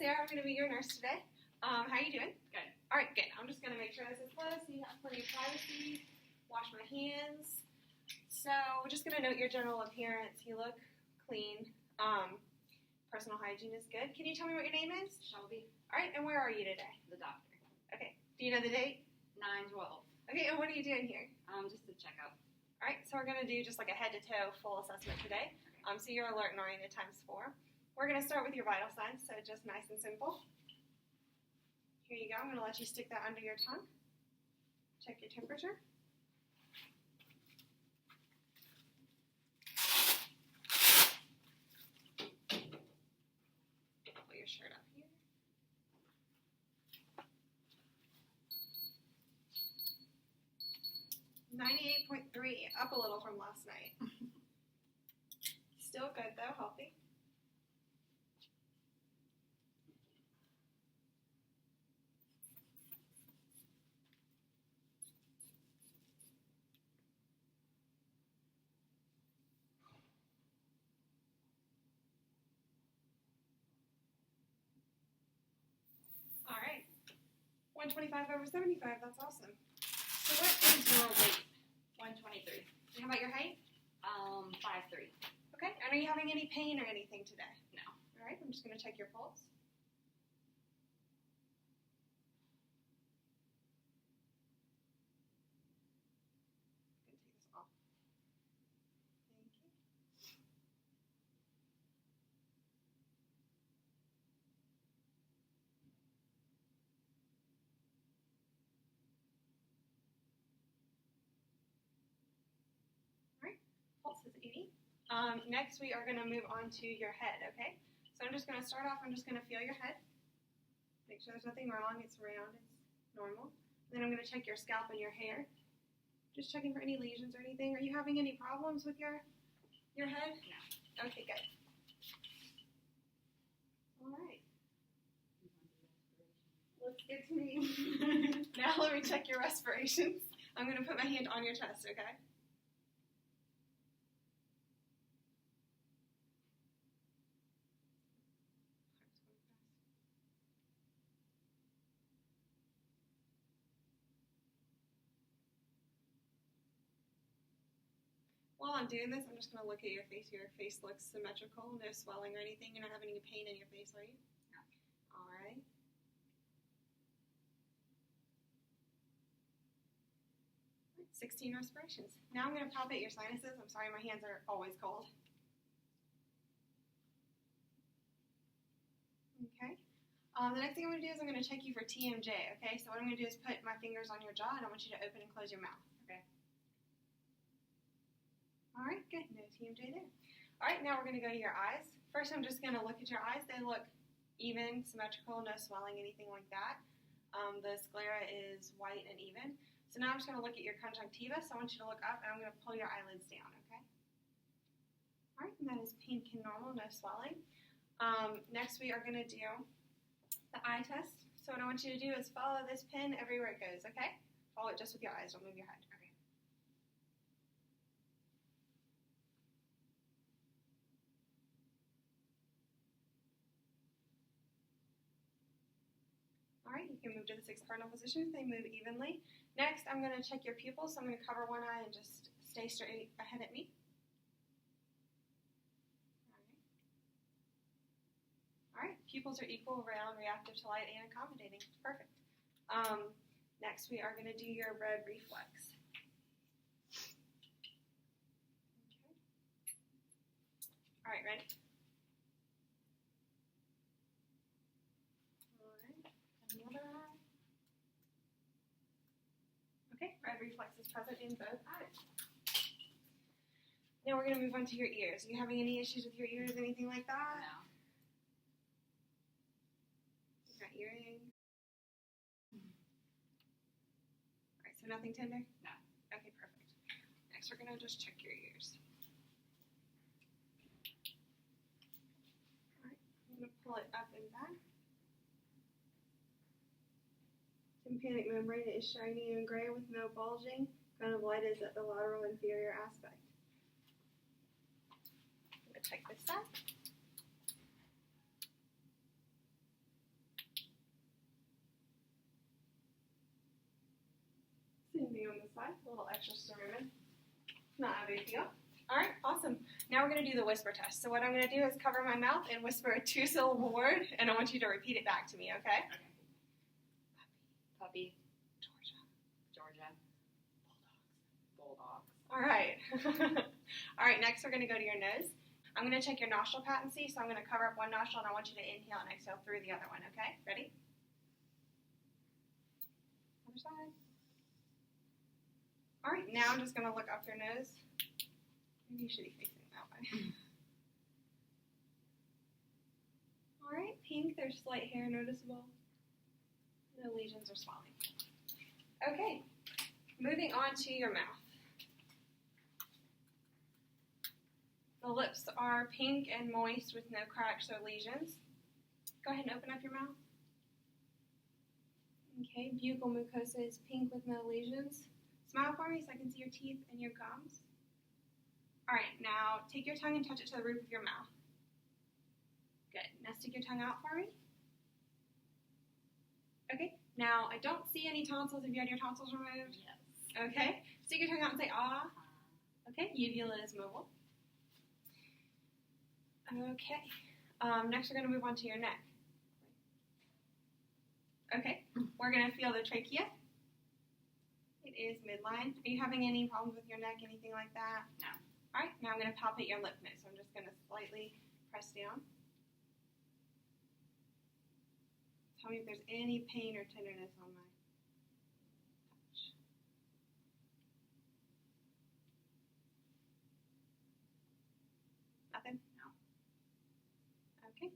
Sarah. I'm going to be your nurse today. How are you doing? Good. All right, good. I'm just going to make sure this is closed so you have plenty of privacy. Wash my hands. So we're just going to note your general appearance. You look clean. Personal hygiene is good. Can you tell me what your name is? Shelby. All right, and where are you today? The doctor. Okay. Do you know the date? 9/12. Okay, and what are you doing here? Just a checkup. All right, so we're going to do just like a head-to-toe full assessment today. So you're alert and oriented times 4. We're going to start with your vital signs, so just nice and simple. Here you go. I'm going to let you stick that under your tongue. Check your temperature. Pull your shirt up here. .3, up a little from last night. Still good though, healthy. All right, 125/75, that's awesome. So what is your weight? 123. How about your height? 5'3". Okay, and are you having any pain or anything today? No. All right, I'm just going to check your pulse. I'm going to take this off. Thank you. All right, pulse is 80. Next, we are going to move on to your head, okay? So I'm just going to start off, I'm just going to feel your head. Make sure there's nothing wrong, it's round, it's normal. And then I'm going to check your scalp and your hair. Just checking for any lesions or anything. Are you having any problems with your head? No. Okay, good. All right. Let's get to me. Now let me check your respirations. I'm going to put my hand on your chest, okay? While I'm doing this, I'm just going to look at your face. Your face looks symmetrical, no swelling or anything. You're not having any pain in your face, are you? No. All right. 16 respirations. Now I'm going to palpate your sinuses. I'm sorry, my hands are always cold. Okay. The next thing I'm going to do is I'm going to check you for TMJ, okay? So what I'm going to do is put my fingers on your jaw, and I want you to open and close your mouth. Okay. All right, good. No TMJ there. All right, now we're going to go to your eyes. First, I'm just going to look at your eyes. They look even, symmetrical, no swelling, anything like that. The sclera is white and even. So now I'm just going to look at your conjunctiva. So I want you to look up, and I'm going to pull your eyelids down, okay? All right, and that is pink and normal, no swelling. Next, we are going to do the eye test. So what I want you to do is follow this pin everywhere it goes, okay? Follow it just with your eyes. Don't move your head. Okay. All right, you can move to the 6 cardinal positions. They move evenly. Next, I'm going to check your pupils. So I'm going to cover one eye and just stay straight ahead at me. All right, pupils are equal, round, reactive to light, and accommodating. Perfect. Next, we are going to do your red reflex. Okay. All right, ready? All right, and the other eye. Okay, red reflex is present in both eyes. Now we're going to move on to your ears. Are you having any issues with your ears, anything like that? No. You got earring? All right, so nothing tender? No. Okay, perfect. Next, we're going to just check your ears. All right, I'm going to pull it up and back. Tympanic membrane is shiny and gray with no bulging. Cone of light is at the lateral inferior aspect. I'm going to check this side. bad. A little extra cerumen. Not a big deal. All right, awesome. Now we're going to do the whisper test. So what I'm going to do is cover my mouth and whisper a 2-syllable word, and I want you to repeat it back to me, okay? Okay. Puppy. Georgia. Georgia. Bulldogs. All right. All right, next we're going to go to your nose. I'm going to check your nostril patency, so I'm going to cover up one nostril, and I want you to inhale and exhale through the other one, okay? Ready? Other side. All right, now I'm just going to look up your nose. Maybe you should be facing that way. All right, pink, there's slight hair noticeable. No lesions or swelling. Okay, moving on to your mouth. The lips are pink and moist with no cracks or lesions. Go ahead and open up your mouth. Okay, buccal mucosa is pink with no lesions. Smile for me so I can see your teeth and your gums. All right, now take your tongue and touch it to the roof of your mouth. Good. Now stick your tongue out for me. Okay, now I don't see any tonsils. Have you had your tonsils removed? Yes. Okay, stick your tongue out and say ah. Okay, uvula is mobile. Okay, next we're going to move on to your neck. Okay, we're going to feel the trachea. It is midline. Are you having any problems with your neck, anything like that? No. All right, now I'm going to palpate your lymph node. So I'm just going to slightly press down. Tell me if there's any pain or tenderness on my touch. Nothing? No. Okay.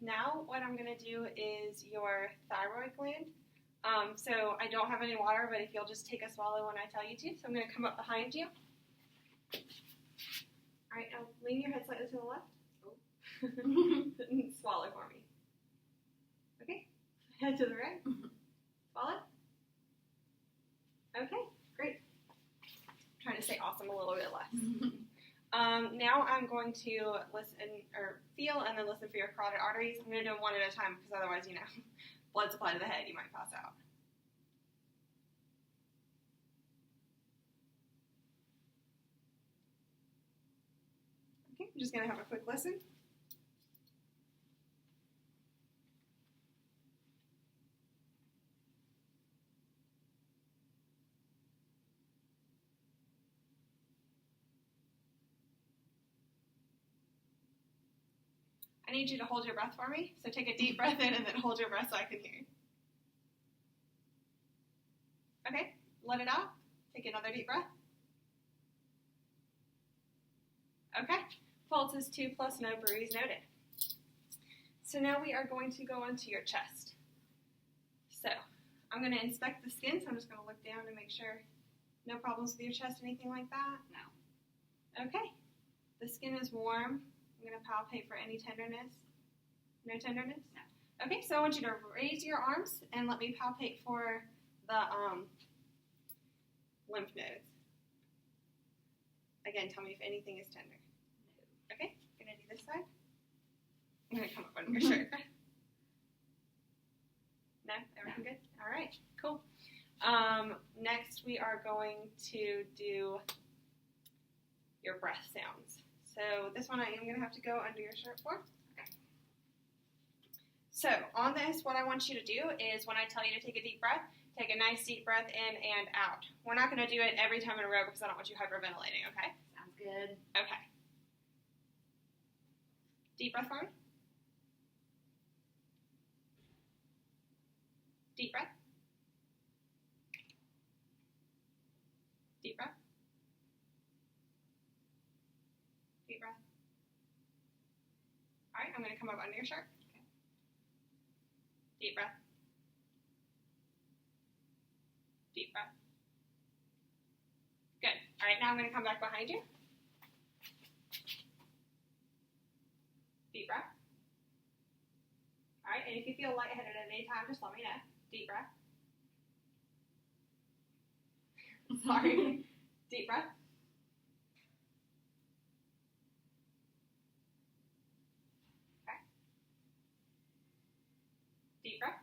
Now what I'm going to do is your thyroid gland. So I don't have any water, but if you'll just take a swallow when I tell you to. So I'm going to come up behind you. All right, now lean your head slightly to the left. Oh. And swallow for me. Okay, head to the right. Swallow. Okay, great. I'm trying to say awesome a little bit less. Now I'm going to listen or feel and then listen for your carotid arteries. I'm going to do them one at a time because otherwise, blood supply to the head, you might pass out. Okay, I'm just going to have a quick listen. I need you to hold your breath for me. So take a deep breath in and then hold your breath so I can hear you. Okay, let it out. Take another deep breath. Okay, pulse is 2+, no bruise noted. So now we are going to go onto your chest. So I'm going to inspect the skin, so I'm just going to look down and make sure no problems with your chest, anything like that? No. Okay, the skin is warm. I'm going to palpate for any tenderness. No tenderness? No. Okay, so I want you to raise your arms and let me palpate for the lymph nodes. Again, tell me if anything is tender. No. Okay, I'm going to do this side. I'm going to come up under your shirt. No? Everything good? All right, cool. Next, we are going to do your breath sounds. So this one I am going to have to go under your shirt for. Okay. So on this, what I want you to do is when I tell you to take a deep breath, take a nice deep breath in and out. We're not going to do it every time in a row because I don't want you hyperventilating, okay? Sounds good. Okay. Deep breath for me. Deep breath. Deep breath. Deep breath. All right, I'm going to come up under your shirt. Okay. Deep breath. Deep breath. Good. All right, now I'm going to come back behind you. Deep breath. All right, and if you feel lightheaded at any time, just let me know. Deep breath. Sorry. Deep breath. Okay. Deep breath.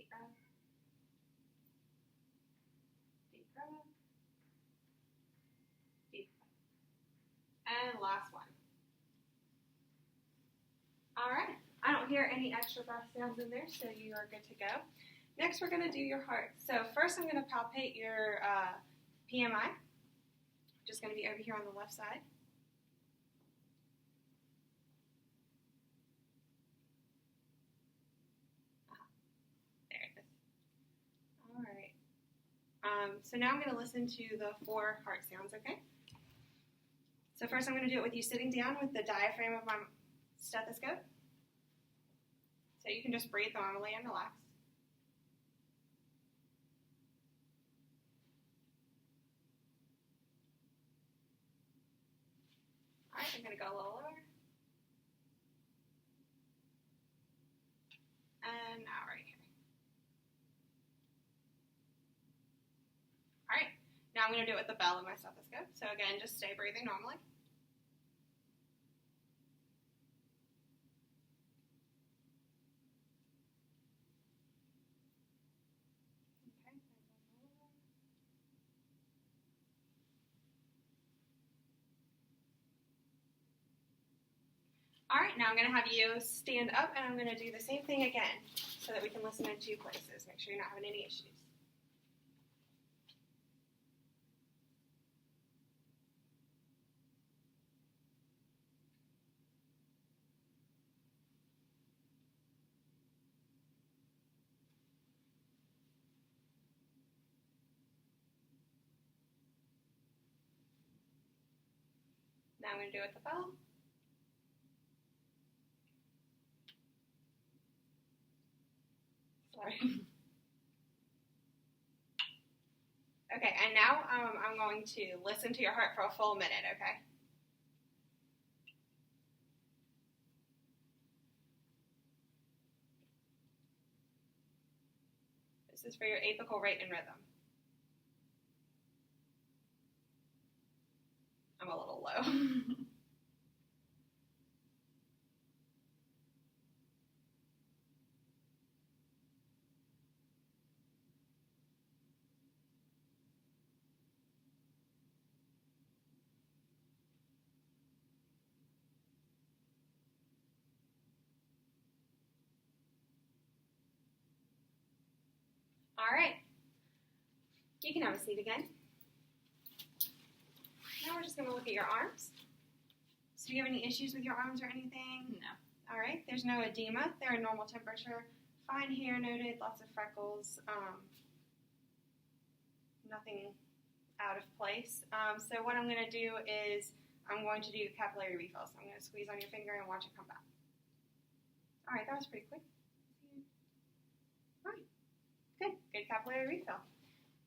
breath. Deep breath. Deep breath. And last one. All right. I don't hear any extra breath sounds in there, so you are good to go. Next, we're going to do your heart. So first, I'm going to palpate your PMI. Just going to be over here on the left side. There it is. All right. So now I'm going to listen to the 4 heart sounds, okay? So first I'm going to do it with you sitting down with the diaphragm of my stethoscope. So you can just breathe normally and relax. All right, I'm going to go a little lower. And now right here. All right, now I'm going to do it with the bell of my stethoscope. So again, just stay breathing normally. All right, now I'm going to have you stand up and I'm going to do the same thing again so that we can listen in 2 places. Make sure you're not having any issues. Now I'm going to do it with the bell. Sorry. Okay, and now I'm going to listen to your heart for a full minute, okay? This is for your apical rate and rhythm. I'm a little low. All right, you can have a seat again. Now we're just going to look at your arms. So do you have any issues with your arms or anything? No. All right, there's no edema. They're a normal temperature. Fine hair noted, lots of freckles, nothing out of place. So what I'm going to do is I'm going to do capillary refill. So I'm going to squeeze on your finger and watch it come back. All right, that was pretty quick. All right, good capillary refill.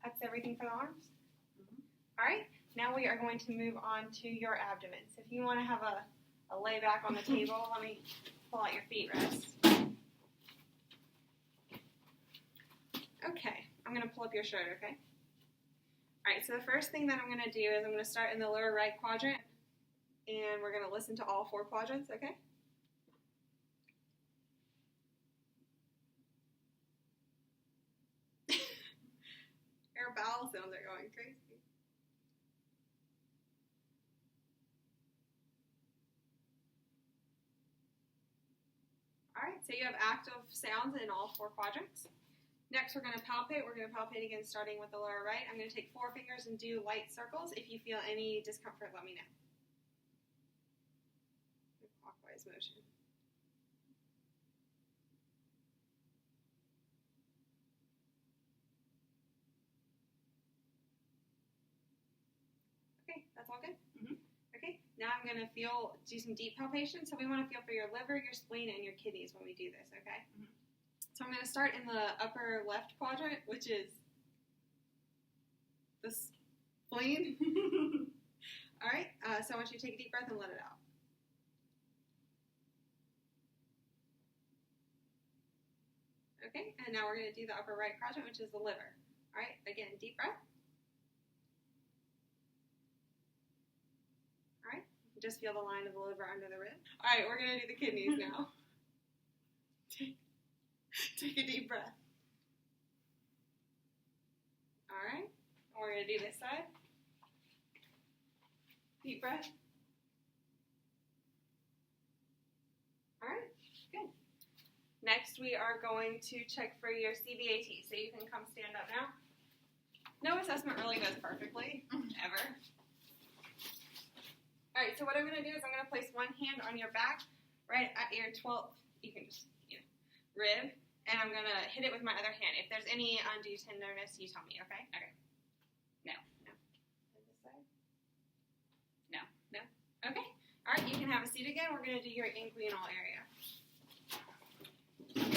That's everything for the arms. All right, now we are going to move on to your abdomen. So if you want to have a lay back on the table, let me pull out your feet rest. Okay, I'm going to pull up your shirt, okay? All right, so the first thing that I'm going to do is I'm going to start in the lower right quadrant, and we're going to listen to all 4 quadrants, okay? Your bowel sounds are going crazy. All right, so you have active sounds in all 4 quadrants. Next, we're going to palpate. We're going to palpate again, starting with the lower right. I'm going to take 4 fingers and do light circles. If you feel any discomfort, let me know. Clockwise motion. Okay, that's all good? Mm-hmm. Okay, now I'm going to do some deep palpation. So we want to feel for your liver, your spleen, and your kidneys when we do this, okay? Mm-hmm. So I'm going to start in the upper left quadrant, which is the spleen. All right, so I want you to take a deep breath and let it out. Okay, and now we're going to do the upper right quadrant, which is the liver. All right, again, deep breath. All right, just feel the line of the liver under the rib. All right, we're going to do the kidneys now. Take a deep breath. We're going to do this side. Deep breath. All right, good. Next, we are going to check for your CBAT. So you can come stand up now. No assessment really goes perfectly, ever. All right, so what I'm going to do is I'm going to place one hand on your back, right at your 12th, you can just, rib, and I'm going to hit it with my other hand. If there's any undue tenderness, you tell me, okay? Okay. No. No. And this side? No. No? Okay. All right, you can have a seat again. We're going to do your inguinal area.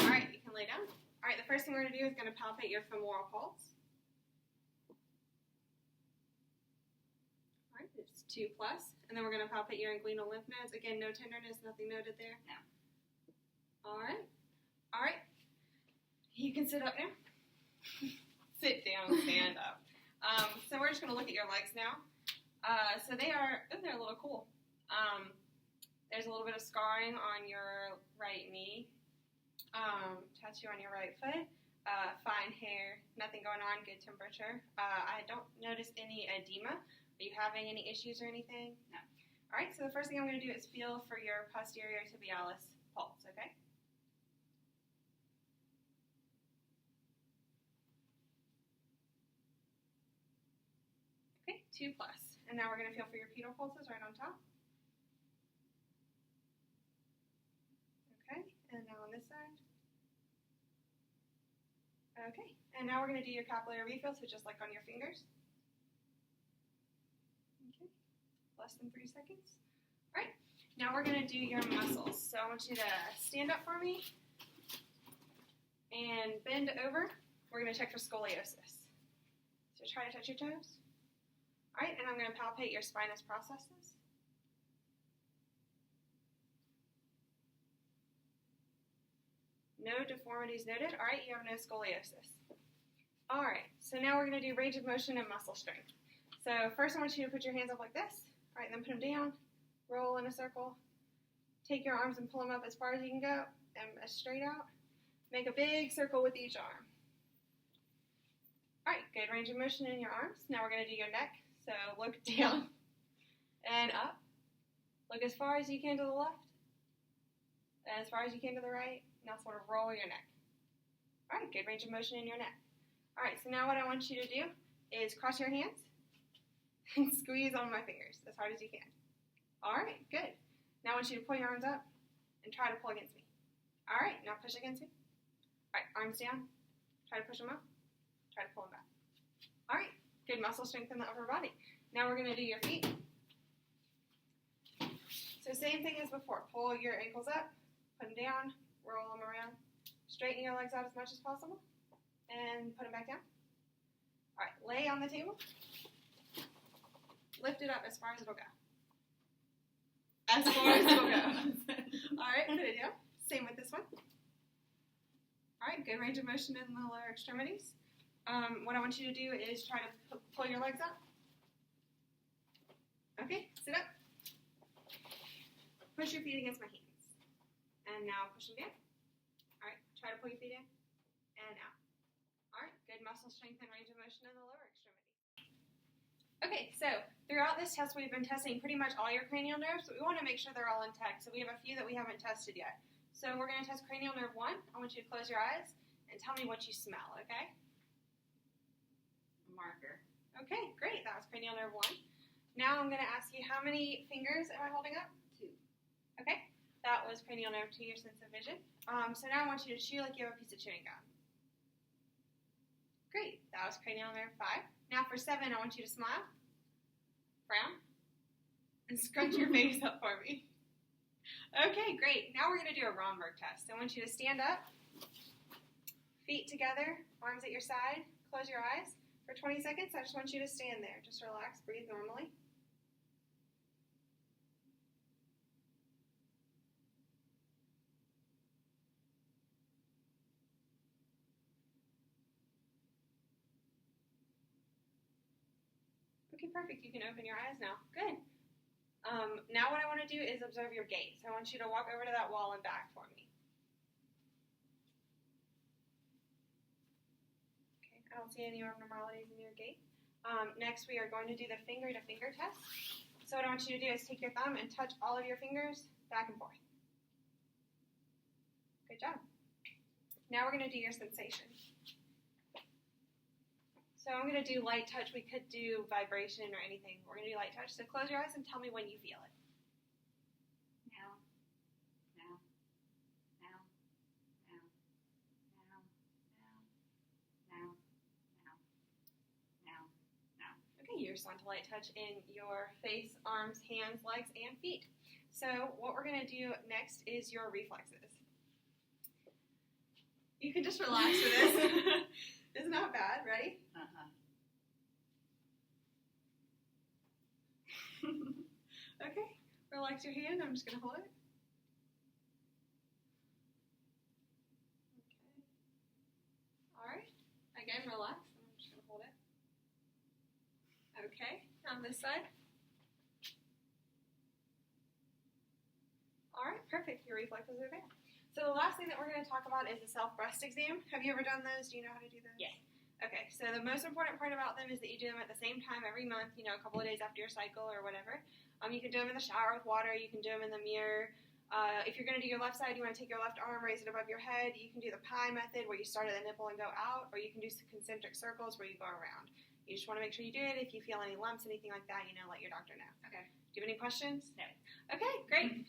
All right, you can lay down. All right, the first thing we're going to do is going to palpate your femoral pulse. All right, it's 2+. And then we're going to palpate your inguinal lymph nodes. Again, no tenderness, nothing noted there. No. All right. All right. You can sit up now. Sit down, stand up. So we're just going to look at your legs now. So they're a little cool. There's a little bit of scarring on your right knee. Tattoo on your right foot. Fine hair. Nothing going on. Good temperature. I don't notice any edema. Are you having any issues or anything? No. All right, so the first thing I'm going to do is feel for your posterior tibialis pulse, okay? Okay, 2+. And now we're going to feel for your pedal pulses right on top. Okay, and now on this side. Okay, and now we're going to do your capillary refill, so just like on your fingers. Okay, less than 3 seconds. All right, now we're going to do your muscles. So I want you to stand up for me and bend over. We're going to check for scoliosis. So try to touch your toes. All right, and I'm going to palpate your spinous processes. No deformities noted. All right, you have no scoliosis. All right, so now we're going to do range of motion and muscle strength. So first I want you to put your hands up like this. All right, then put them down, roll in a circle. Take your arms and pull them up as far as you can go and straight out. Make a big circle with each arm. All right, good range of motion in your arms. Now we're going to do your neck. So look down and up. Look as far as you can to the left and as far as you can to the right. Now sort of roll your neck. All right, good range of motion in your neck. All right, so now what I want you to do is cross your hands and squeeze on my fingers as hard as you can. All right, good. Now I want you to pull your arms up and try to pull against me. All right, now push against me. All right, arms down. Try to push them up. Try to pull them back. All right, good muscle strength in the upper body. Now we're going to do your feet. So same thing as before. Pull your ankles up, put them down, roll them around. Straighten your legs out as much as possible and put them back down. All right, lay on the table. Lift it up as far as it'll go. As far as it'll go. All right, put it down. Same with this one. All right, good range of motion in the lower extremities. What I want you to do is try to pull your legs up. Okay, sit up. Push your feet against my hands. And now push them down. All right, try to pull your feet in and out. All right, good muscle strength and range of motion in the lower extremity. Okay, so throughout this test, we've been testing pretty much all your cranial nerves, but we want to make sure they're all intact. So we have a few that we haven't tested yet. So we're going to test cranial nerve 1. I want you to close your eyes and tell me what you smell, okay? Marker. Okay, great. That was cranial nerve 1. Now I'm going to ask you, how many fingers am I holding up? 2. Okay, that was cranial nerve 2, your sense of vision. So now I want you to chew like you have a piece of chewing gum. Great, that was cranial nerve 5. Now for 7, I want you to smile, frown, and scrunch your face up for me. Okay, great. Now we're going to do a Romberg test. I want you to stand up, feet together, arms at your side, close your eyes. For 20 seconds, I just want you to stand there. Just relax, breathe normally. Okay, perfect. You can open your eyes now. Good. Now what I want to do is observe your gait. So I want you to walk over to that wall and back for me. Okay, I don't see any abnormalities in your gait. Next, we are going to do the finger-to-finger test. So what I want you to do is take your thumb and touch all of your fingers back and forth. Good job. Now we're going to do your sensation. So I'm going to do light touch. We could do vibration or anything. We're going to do light touch. So close your eyes and tell me when you feel it. Now. Now. Now. Now. Now. Now. Now. Now. Now. Okay, you just want to light touch in your face, arms, hands, legs, and feet. So what we're going to do next is your reflexes. You can just relax with this. It's not bad. Ready? Okay, relax your hand. I'm just going to hold it. Okay. All right. Again, relax. I'm just going to hold it. Okay, on this side. All right, perfect. Your reflexes are there. So the last thing that we're going to talk about is the self-breast exam. Have you ever done those? Do you know how to do those? Yeah. Okay, so the most important part about them is that you do them at the same time every month, you know, a couple of days after your cycle or whatever. You can do them in the shower with water. You can do them in the mirror. If you're going to do your left side, you want to take your left arm, raise it above your head. You can do the pie method where you start at the nipple and go out, or you can do concentric circles where you go around. You just want to make sure you do it. If you feel any lumps, anything like that, you know, let your doctor know. Okay. Do you have any questions? No. Okay, great.